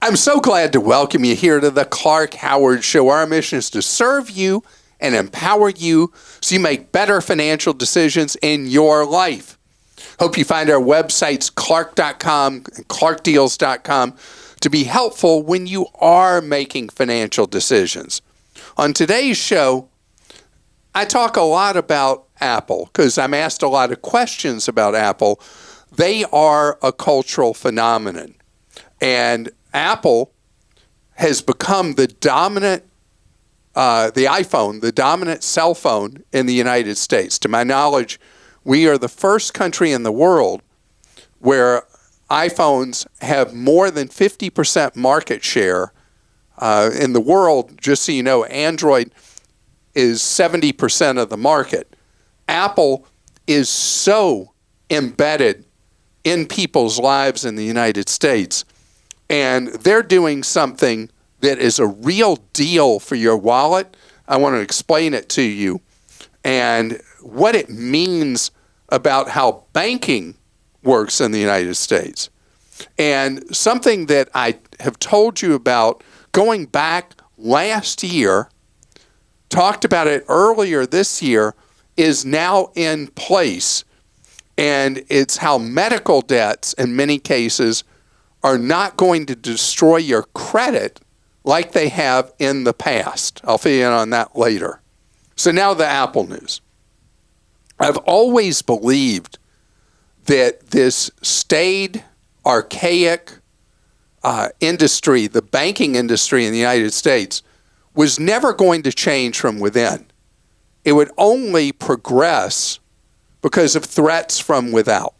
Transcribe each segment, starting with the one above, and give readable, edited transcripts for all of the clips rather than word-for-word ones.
I'm so glad to welcome you here to the Clark Howard Show. Our mission is to serve you and empower you so you make better financial decisions in your life. Hope you find our websites, clark.com and clarkdeals.com, to be helpful when you are making financial decisions. On today's show, I talk a lot about Apple because I'm asked a lot of questions about Apple. They are a cultural phenomenon, and Apple has become the dominant, the iPhone, the dominant cell phone in the United States. To my knowledge, we are the first country in the world where iPhones have more than 50% market share in the world. Just so you know, Android is 70% of the market. Apple is so embedded in people's lives in the United States, and they're doing something that is a real deal for your wallet. I want to explain it to you and what it means about how banking works in the United States. And something that I have told you about going back last year, talked about it earlier this year, is now in place. And it's how medical debts, in many cases, are not going to destroy your credit like they have in the past. I'll fill you in on that later. So now the Apple news. I've always believed that this staid, archaic industry, the banking industry in the United States, was never going to change from within. It would only progress because of threats from without.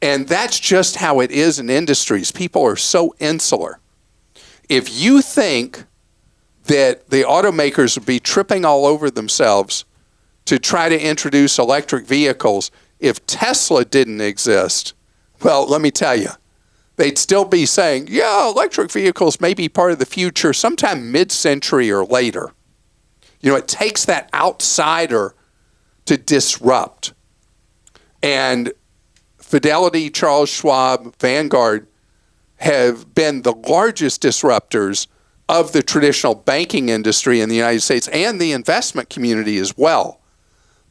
And that's just how it is in industries. People are so insular. If you think that the automakers would be tripping all over themselves to try to introduce electric vehicles if Tesla didn't exist, well, let me tell you, they'd still be saying, yeah, electric vehicles may be part of the future sometime mid-century or later. You know, it takes that outsider to disrupt. And Fidelity, Charles Schwab, Vanguard have been the largest disruptors of the traditional banking industry in the United States and the investment community as well.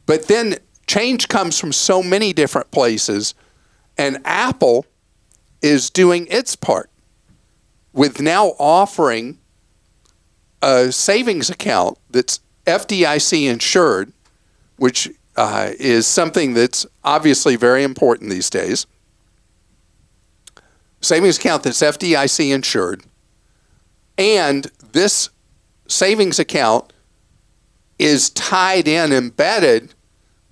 But then change comes from so many different places, and Apple is doing its part with now offering a savings account that's FDIC insured, which is something that's obviously very important these days. Savings account that's FDIC insured. And this savings account is tied in, embedded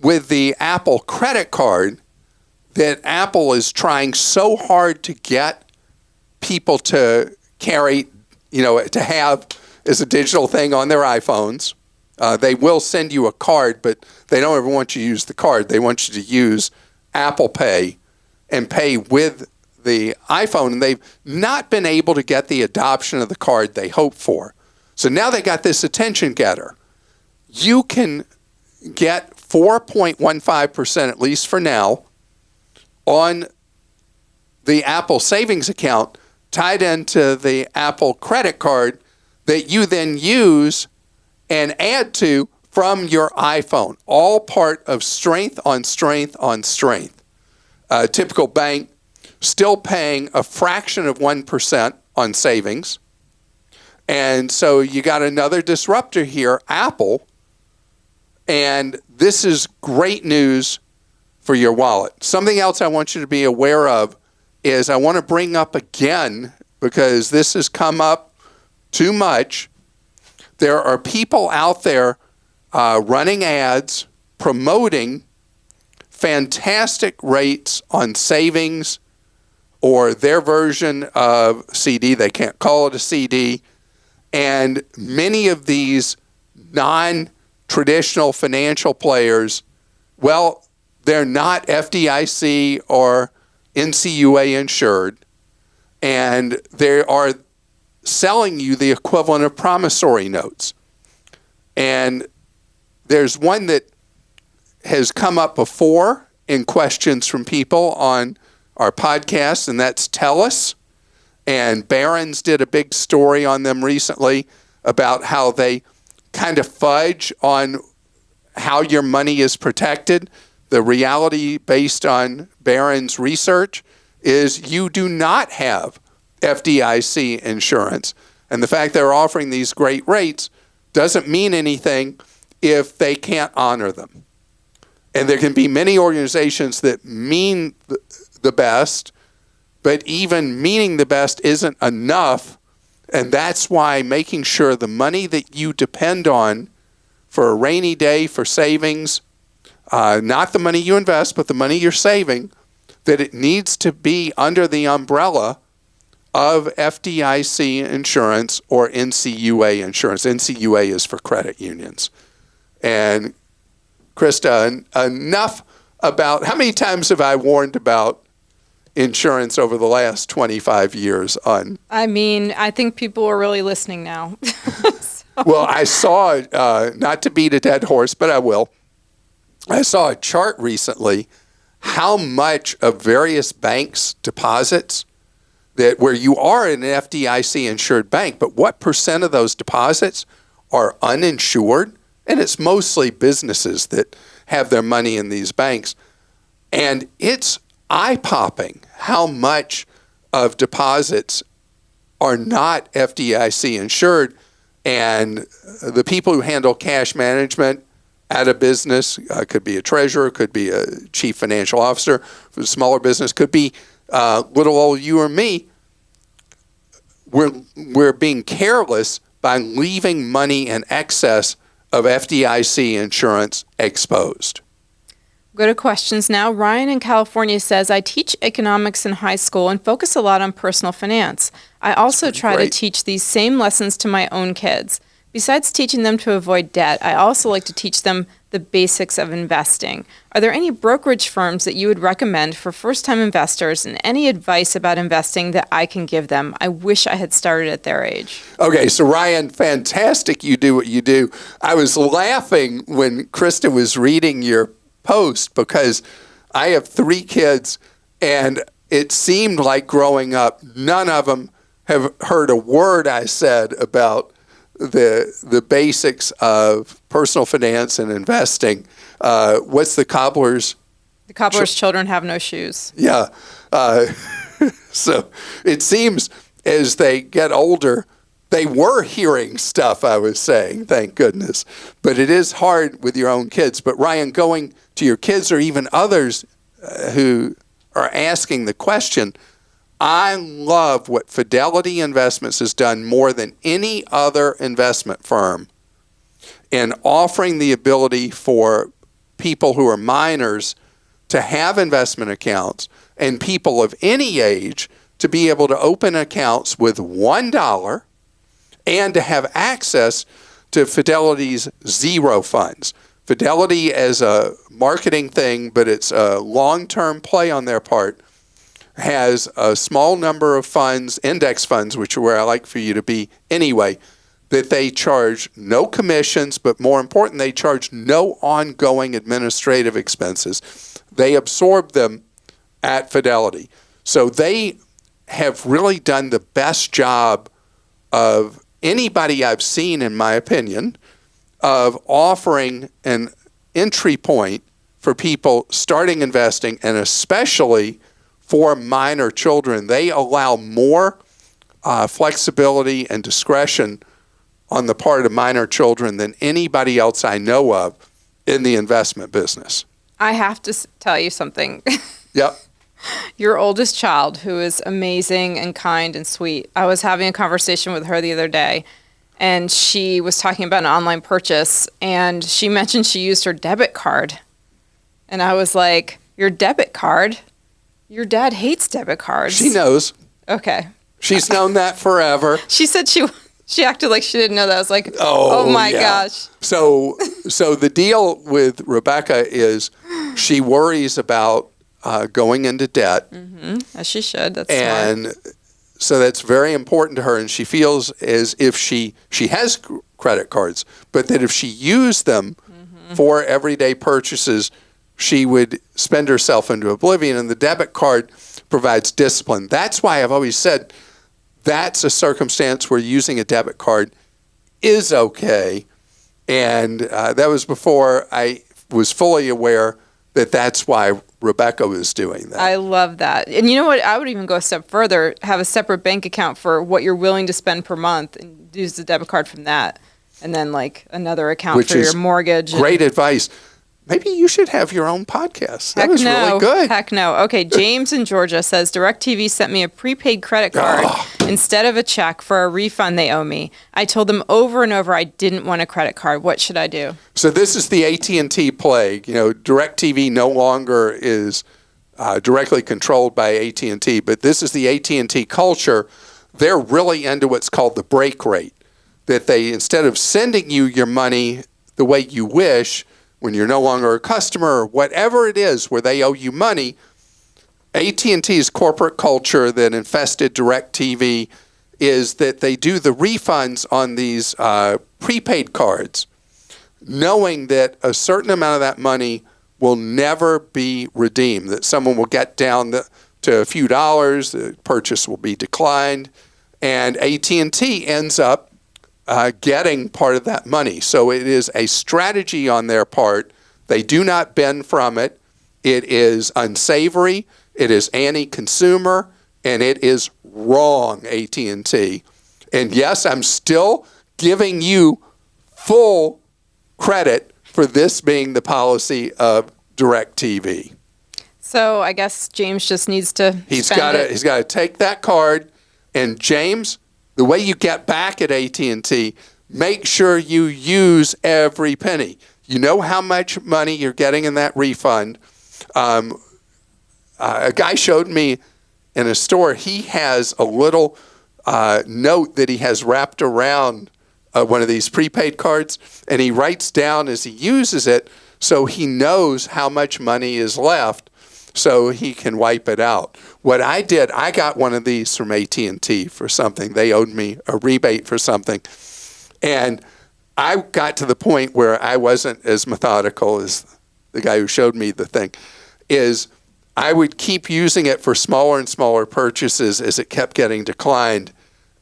with the Apple credit card that Apple is trying so hard to get people to carry, to have as a digital thing on their iPhones. They will send you a card, but they don't ever want you to use the card. They want you to use Apple Pay and pay with the iPhone. And they've not been able to get the adoption of the card they hoped for. So now they got this attention getter. You can get 4.15%, at least for now, on the Apple savings account tied into the Apple credit card that you then use and add to from your iPhone. All part of strength on strength on strength. A typical bank still paying a fraction of 1% on savings. And so you got another disruptor here, Apple. And this is great news for your wallet. Something else I want you to be aware of is I want to bring up again, because this has come up too much. There are people out there running ads, promoting fantastic rates on savings or their version of CD. They can't call it a CD. And many of these non-traditional financial players, well, they're not FDIC or NCUA insured, and they are selling you the equivalent of promissory notes. And there's one that has come up before in questions from people on our podcast, and that's TELUS. And Barron's did a big story on them recently about how they kind of fudge on how your money is protected. The reality based on Barron's research is you do not have FDIC insurance. And the fact they're offering these great rates doesn't mean anything if they can't honor them. And there can be many organizations that mean the best, but even meaning the best isn't enough. And that's why making sure the money that you depend on for a rainy day, for savings, not the money you invest, but the money you're saving, that it needs to be under the umbrella of FDIC insurance or NCUA insurance. NCUA is for credit unions. And Christa, enough about, how many times have I warned about insurance over the last 25 years on? I mean, I think people are really listening now. Well, I saw, not to beat a dead horse, but I will. I saw a chart recently how much of various banks' deposits that where you are in an FDIC insured bank, but what percent of those deposits are uninsured? And it's mostly businesses that have their money in these banks. And it's eye-popping how much of deposits are not FDIC insured. And the people who handle cash management at a business, could be a treasurer, could be a chief financial officer, for a smaller business, could be little old you or me. We're being careless by leaving money in excess of FDIC insurance exposed. Go to questions now. Ryan in California says, I teach economics in high school and focus a lot on personal finance. I also try to teach these same lessons to my own kids. Besides teaching them to avoid debt, I also like to teach them the basics of investing. Are there any brokerage firms that you would recommend for first-time investors, and any advice about investing that I can give them? I wish I had started at their age. Okay, so Ryan, fantastic you do what you do. I was laughing when Christa was reading your post because I have 3 kids, and it seemed like growing up, none of them have heard a word I said about the basics of personal finance and investing. What's the cobbler's? The cobbler's children have no shoes. Yeah. So it seems as they get older, they were hearing stuff I was saying, thank goodness. But it is hard with your own kids. But Ryan, going to your kids or even others who are asking the question, I love what Fidelity Investments has done more than any other investment firm in offering the ability for people who are minors to have investment accounts and people of any age to be able to open accounts with $1 and to have access to Fidelity's zero funds. Fidelity as a marketing thing, but it's a long-term play on their part, has a small number of funds, index funds, which are where I like for you to be anyway, that they charge no commissions, but more important, they charge no ongoing administrative expenses. They absorb them at Fidelity. So they have really done the best job of anybody I've seen, in my opinion, of offering an entry point for people starting investing, and especially for minor children. They allow more flexibility and discretion on the part of minor children than anybody else I know of in the investment business. I have to tell you something. Yep. Your oldest child, who is amazing and kind and sweet, I was having a conversation with her the other day, and she was talking about an online purchase, and she mentioned she used her debit card. And I was like, your debit card? Your dad hates debit cards. She knows. Okay. She's known that forever. She said she acted like she didn't know that. I was like, oh my gosh. So the deal with Rebecca is she worries about going into debt. Mm-hmm. As she should. That's and smart. So that's very important to her, and she feels as if she has credit cards, but that if she used them for everyday purchases, she would spend herself into oblivion, and the debit card provides discipline. That's why I've always said that's a circumstance where using a debit card is okay. And that was before I was fully aware that that's why Rebecca was doing that. I love that. And you know what? I would even go a step further, have a separate bank account for what you're willing to spend per month and use the debit card from that. And then like another account for your mortgage. Great advice. Maybe you should have your own podcast. That was really good. Heck no. Okay, James in Georgia says, DirecTV sent me a prepaid credit card instead of a check for a refund they owe me. I told them over and over I didn't want a credit card. What should I do? So this is the AT&T plague. DirecTV no longer is directly controlled by AT&T, but this is the AT&T culture. They're really into what's called the break rate, that they, instead of sending you your money the way you wish, when you're no longer a customer or whatever it is where they owe you money, AT&T's corporate culture that infested DirecTV is that they do the refunds on these prepaid cards, knowing that a certain amount of that money will never be redeemed, that someone will get down to a few dollars, the purchase will be declined, and AT&T ends up getting part of that money. So it is a strategy on their part. They do not bend from it. It is unsavory. It is anti-consumer, and it is wrong, AT&T. And yes, I'm still giving you full credit for this being the policy of DirecTV. So I guess James just needs to He's got to take that card, and James, the way you get back at AT&T, make sure you use every penny. You know how much money you're getting in that refund. A guy showed me in a store, he has a little note that he has wrapped around one of these prepaid cards, and he writes down as he uses it so he knows how much money is left so he can wipe it out. What I did, I got one of these from AT&T for something. They owed me a rebate for something. And I got to the point where I wasn't as methodical as the guy who showed me the thing, is I would keep using it for smaller and smaller purchases as it kept getting declined.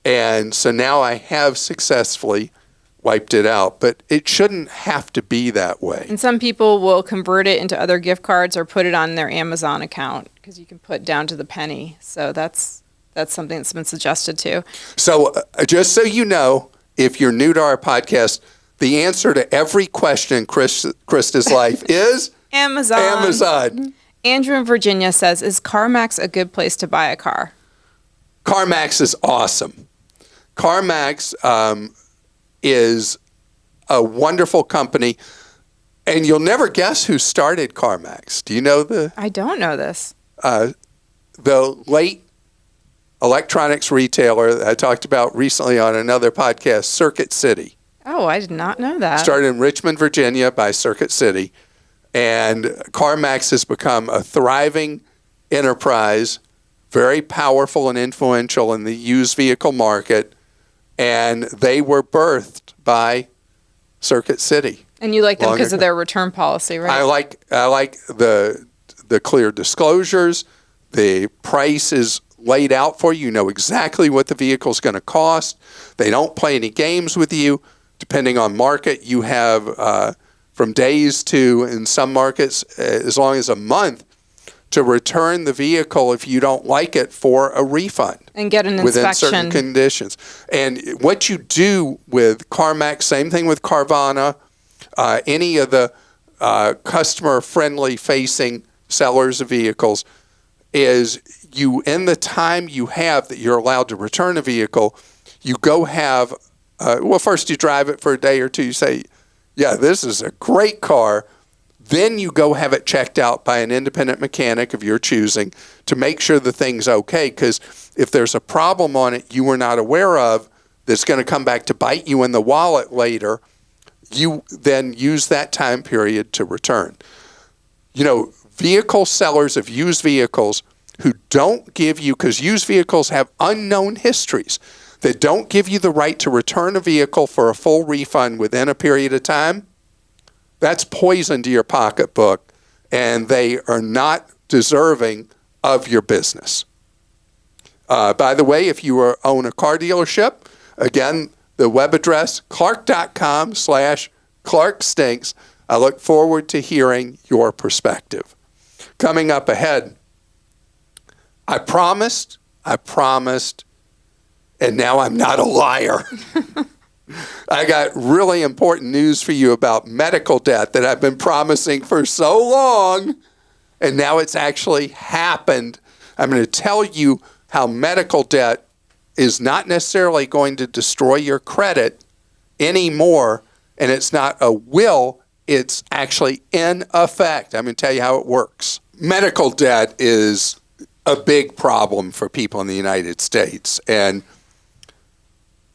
And so now I have successfully wiped it out, but it shouldn't have to be that way. And some people will convert it into other gift cards or put it on their Amazon account because you can put down to the penny. So that's something that's been suggested too. So just so you know, if you're new to our podcast, the answer to every question in Christa's life is Amazon. Andrew in Virginia says, is Carmax a good place to buy a car? Carmax is awesome. Carmax is a wonderful company, and you'll never guess who started Carmax. Do you know I don't know this. The late electronics retailer that I talked about recently on another podcast, Circuit City. Oh, I did not know that. Started in Richmond, Virginia by Circuit City, and Carmax has become a thriving enterprise, very powerful and influential in the used vehicle market, and they were birthed by Circuit City. And you like them because of their return policy, right? I like the clear disclosures. The price is laid out for you. You know exactly what the vehicle is going to cost. They don't play any games with you. Depending on market, you have from days to, in some markets, as long as a month to return the vehicle if you don't like it for a refund. And get an within inspection. Certain conditions. And what you do with CarMax, same thing with Carvana, any of the customer-friendly facing sellers of vehicles, is you, in the time you have that you're allowed to return a vehicle, you go have, first you drive it for a day or two, you say, yeah, this is a great car. Then you go have it checked out by an independent mechanic of your choosing to make sure the thing's okay. Because if there's a problem on it you were not aware of that's going to come back to bite you in the wallet later, you then use that time period to return. You know, vehicle sellers of used vehicles who don't give you, because used vehicles have unknown histories, that don't give you the right to return a vehicle for a full refund within a period of time, that's poison to your pocketbook, and they are not deserving of your business. By the way, if you own a car dealership, again, the web address, clark.com/ClarkStinks. I look forward to hearing your perspective. Coming up ahead, I promised, and now I'm not a liar. I got really important news for you about medical debt that I've been promising for so long, and now it's actually happened. I'm going to tell you how medical debt is not necessarily going to destroy your credit anymore, and it's not a will, it's actually in effect. I'm going to tell you how it works. Medical debt is a big problem for people in the United States, and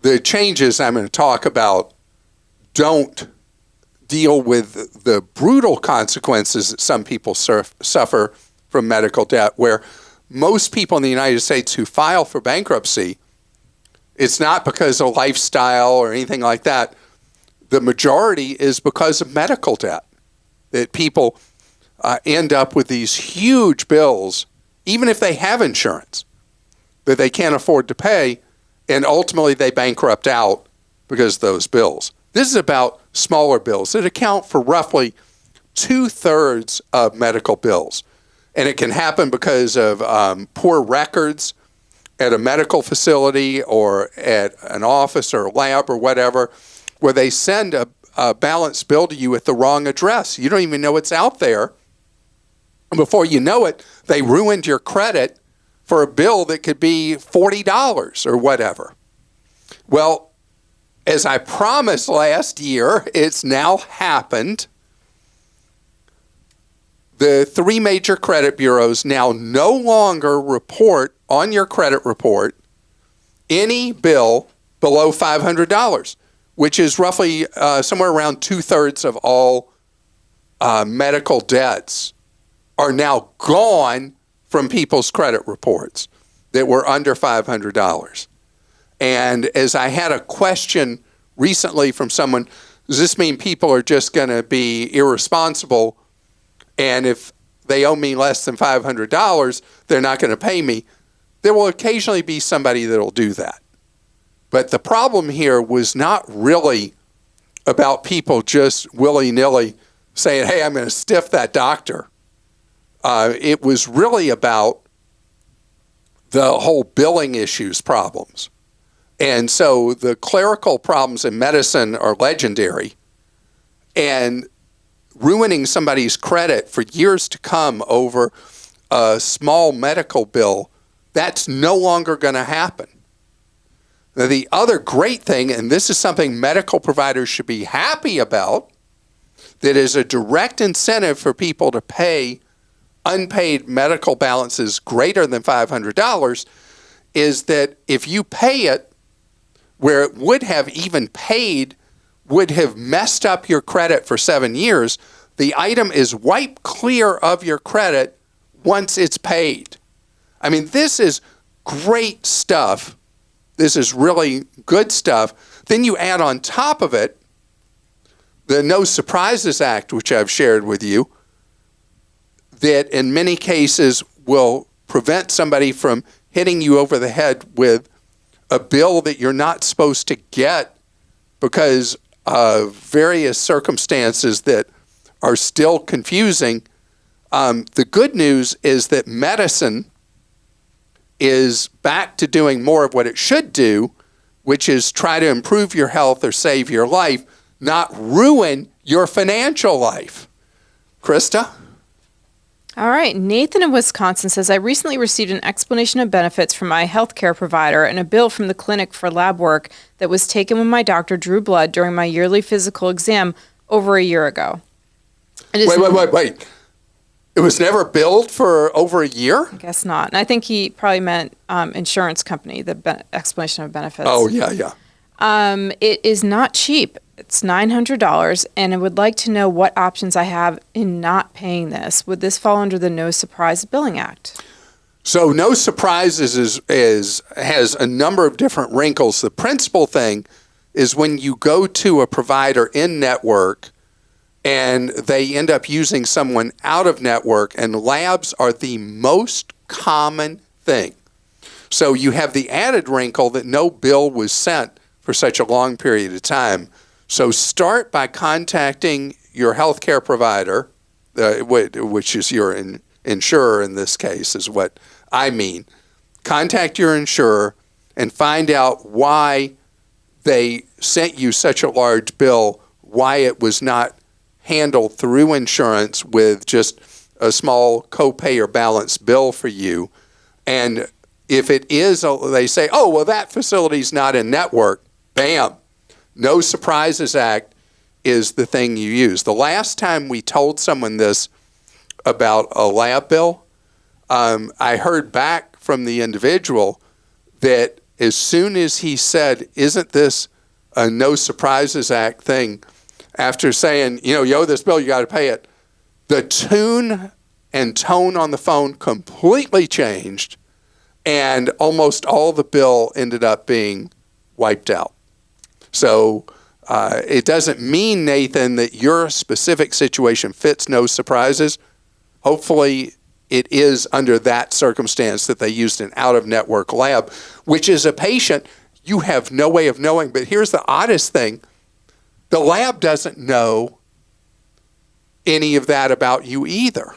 the changes I'm going to talk about don't deal with the brutal consequences that some people suffer from medical debt, where most people in the United States who file for bankruptcy, it's not because of lifestyle or anything like that. The majority is because of medical debt, that people end up with these huge bills, even if they have insurance, that they can't afford to pay, and ultimately they bankrupt out because of those bills. This is about smaller bills that account for roughly 2/3 of medical bills. And it can happen because of poor records at a medical facility or at an office or a lab or whatever, where they send a balanced bill to you at the wrong address. You don't even know it's out there. And before you know it, they ruined your credit for a bill that could be $40 or whatever. Well, as I promised last year, it's now happened. The 3 major credit bureaus now no longer report on your credit report any bill below $500, which is roughly somewhere around 2/3 of all medical debts are now gone from people's credit reports that were under $500. And as I had a question recently from someone, does this mean people are just going to be irresponsible, and if they owe me less than $500, they're not going to pay me? There will occasionally be somebody that will do that. But the problem here was not really about people just willy-nilly saying, hey, I'm going to stiff that doctor. It was really about the whole billing issues problems. And so the clerical problems in medicine are legendary, and ruining somebody's credit for years to come over a small medical bill, that's no longer going to happen. Now, the other great thing, and this is something medical providers should be happy about, that is a direct incentive for people to pay unpaid medical balances greater than $500, is that if you pay it where it would have even paid, would have messed up your credit for 7 years, the item is wiped clear of your credit once it's paid. I mean, this is great stuff. This is really good stuff. Then you add on top of it the No Surprises Act, which I've shared with you, that in many cases will prevent somebody from hitting you over the head with a bill that you're not supposed to get because of various circumstances that are still confusing. The good news is that medicine is back to doing more of what it should do, which is try to improve your health or save your life, not ruin your financial life. Christa? All right. Nathan in Wisconsin says, I recently received an explanation of benefits from my healthcare provider and a bill from the clinic for lab work that was taken when my doctor drew blood during my yearly physical exam over a year ago. Wait. It was never billed for over a year? I guess not. And I think he probably meant insurance company, the explanation of benefits. Oh, yeah. It is not cheap. It's $900, and I would like to know what options I have in not paying this. Would this fall under the No Surprise Billing Act? So No Surprises has a number of different wrinkles. The principal thing is when you go to a provider in network and they end up using someone out of network, and labs are the most common thing. So you have the added wrinkle that no bill was sent for such a long period of time. So start by contacting your healthcare provider, which is your insurer in this case, is what I mean. Contact your insurer and find out why they sent you such a large bill, why it was not handled through insurance with just a small copay or balance bill for you. And if it is, they say, oh, well, that facility's not in network, bam. No Surprises Act is the thing you use. The last time we told someone this about a lab bill, I heard back from the individual that as soon as he said, isn't this a No Surprises Act thing, after saying, you owe this bill, you got to pay it, the tune and tone on the phone completely changed, and almost all the bill ended up being wiped out. So it doesn't mean, Nathan, that your specific situation fits No Surprises. Hopefully it is under that circumstance that they used an out-of-network lab, which is a patient you have no way of knowing. But here's the oddest thing. The lab doesn't know any of that about you either.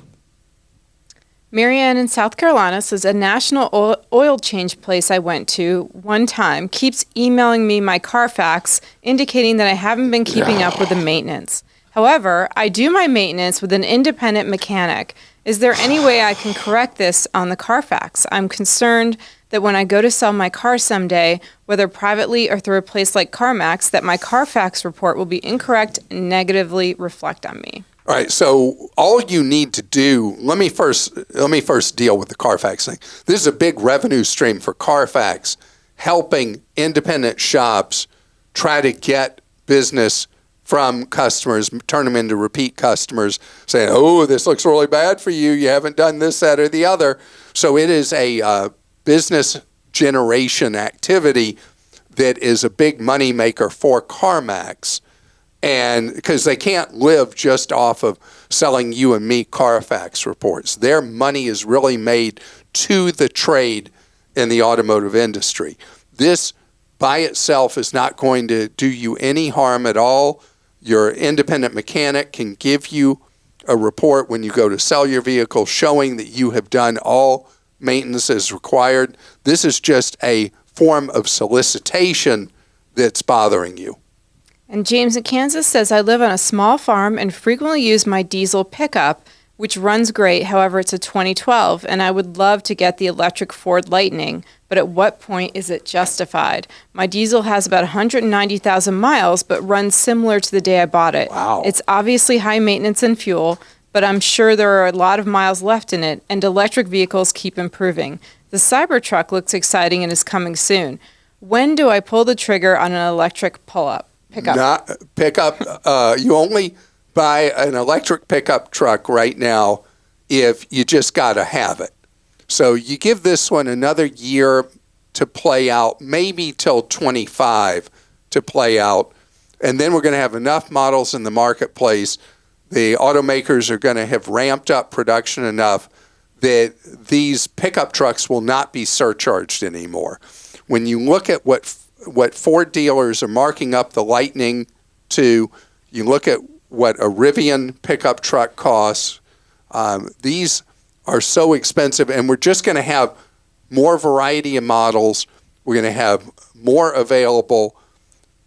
Marianne in South Carolina says a national oil change place I went to one time keeps emailing me my Carfax, indicating that I haven't been keeping up with the maintenance. However, I do my maintenance with an independent mechanic. Is there any way I can correct this on the Carfax? I'm concerned that when I go to sell my car someday, whether privately or through a place like Carmax, that my Carfax report will be incorrect and negatively reflect on me. All right, so all you need to do, let me first deal with the Carfax thing. This is a big revenue stream for Carfax, helping independent shops try to get business from customers, turn them into repeat customers, saying, oh, this looks really bad for you. You haven't done this, that, or the other. So it is a business generation activity that is a big money maker for Carmax. And because they can't live just off of selling you and me Carfax reports. Their money is really made to the trade in the automotive industry. This by itself is not going to do you any harm at all. Your independent mechanic can give you a report when you go to sell your vehicle showing that you have done all maintenance as required. This is just a form of solicitation that's bothering you. And James in Kansas says, I live on a small farm and frequently use my diesel pickup, which runs great. However, it's a 2012, and I would love to get the electric Ford Lightning, but at what point is it justified? My diesel has about 190,000 miles, but runs similar to the day I bought it. Wow. It's obviously high maintenance and fuel, but I'm sure there are a lot of miles left in it, and electric vehicles keep improving. The Cybertruck looks exciting and is coming soon. When do I pull the trigger on an electric pickup? You only buy an electric pickup truck right now if you just got to have it. So you give this one another year to play out, maybe till 25 to play out, and then we're going to have enough models in the marketplace. The automakers are going to have ramped up production enough that these pickup trucks will not be surcharged anymore. When you look at what Ford dealers are marking up the Lightning to, you look at what a Rivian pickup truck costs, these are so expensive, and we're just going to have more variety of models. We're going to have more available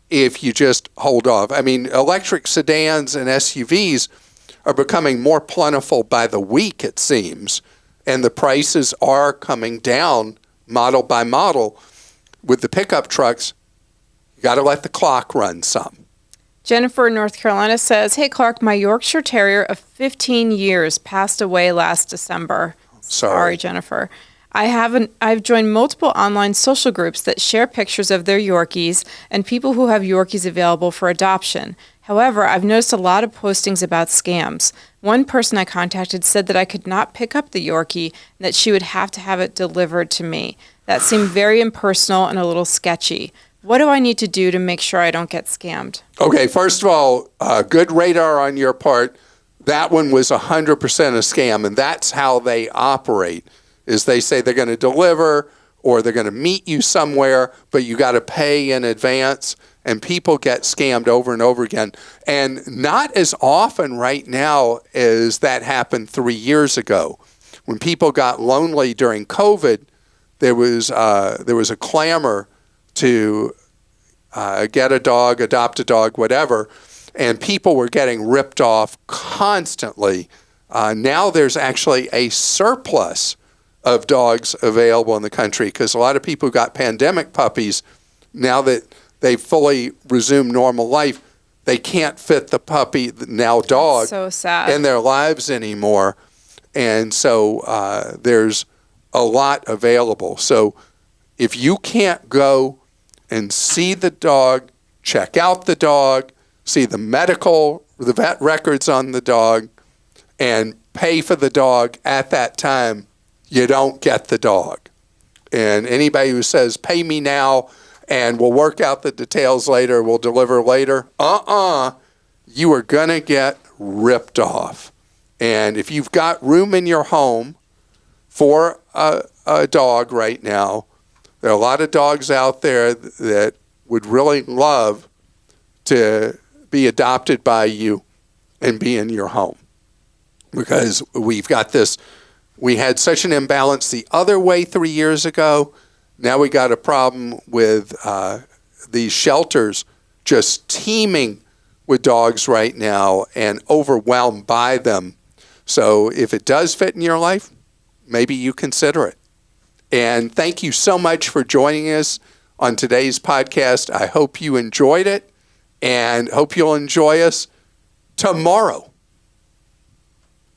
if you just hold off. I mean, electric sedans and SUVs are becoming more plentiful by the week, it seems, and the prices are coming down model by model. With the pickup trucks, you got to let the clock run some. Jennifer in North Carolina says, hey, Clark, my Yorkshire Terrier of 15 years passed away last December. Sorry, Jennifer. I've joined multiple online social groups that share pictures of their Yorkies and people who have Yorkies available for adoption. However, I've noticed a lot of postings about scams. One person I contacted said that I could not pick up the Yorkie and that she would have to have it delivered to me. That seemed very impersonal and a little sketchy. What do I need to do to make sure I don't get scammed? Okay, first of all, good radar on your part. That one was 100% a scam, and that's how they operate, is they say they're going to deliver or they're going to meet you somewhere, but you got to pay in advance. And people get scammed over and over again. And not as often right now as that happened 3 years ago. When people got lonely during COVID, there was a clamor to get a dog, adopt a dog, whatever. And people were getting ripped off constantly. Now there's actually a surplus of dogs available in the country because a lot of people who got pandemic puppies, now that they've fully resumed normal life, they can't fit the puppy, now dog, so sad, in their lives anymore. And so there's a lot available. So if you can't go and see the dog, check out the dog, see the vet records on the dog, and pay for the dog at that time, you don't get the dog. And anybody who says, pay me now, and we'll work out the details later, we'll deliver later. You are going to get ripped off. And if you've got room in your home for a dog right now, there are a lot of dogs out there that would really love to be adopted by you and be in your home. Because we had such an imbalance the other way 3 years ago. Now we got a problem with these shelters just teeming with dogs right now and overwhelmed by them. So if it does fit in your life, maybe you consider it. And thank you so much for joining us on today's podcast. I hope you enjoyed it and hope you'll enjoy us tomorrow.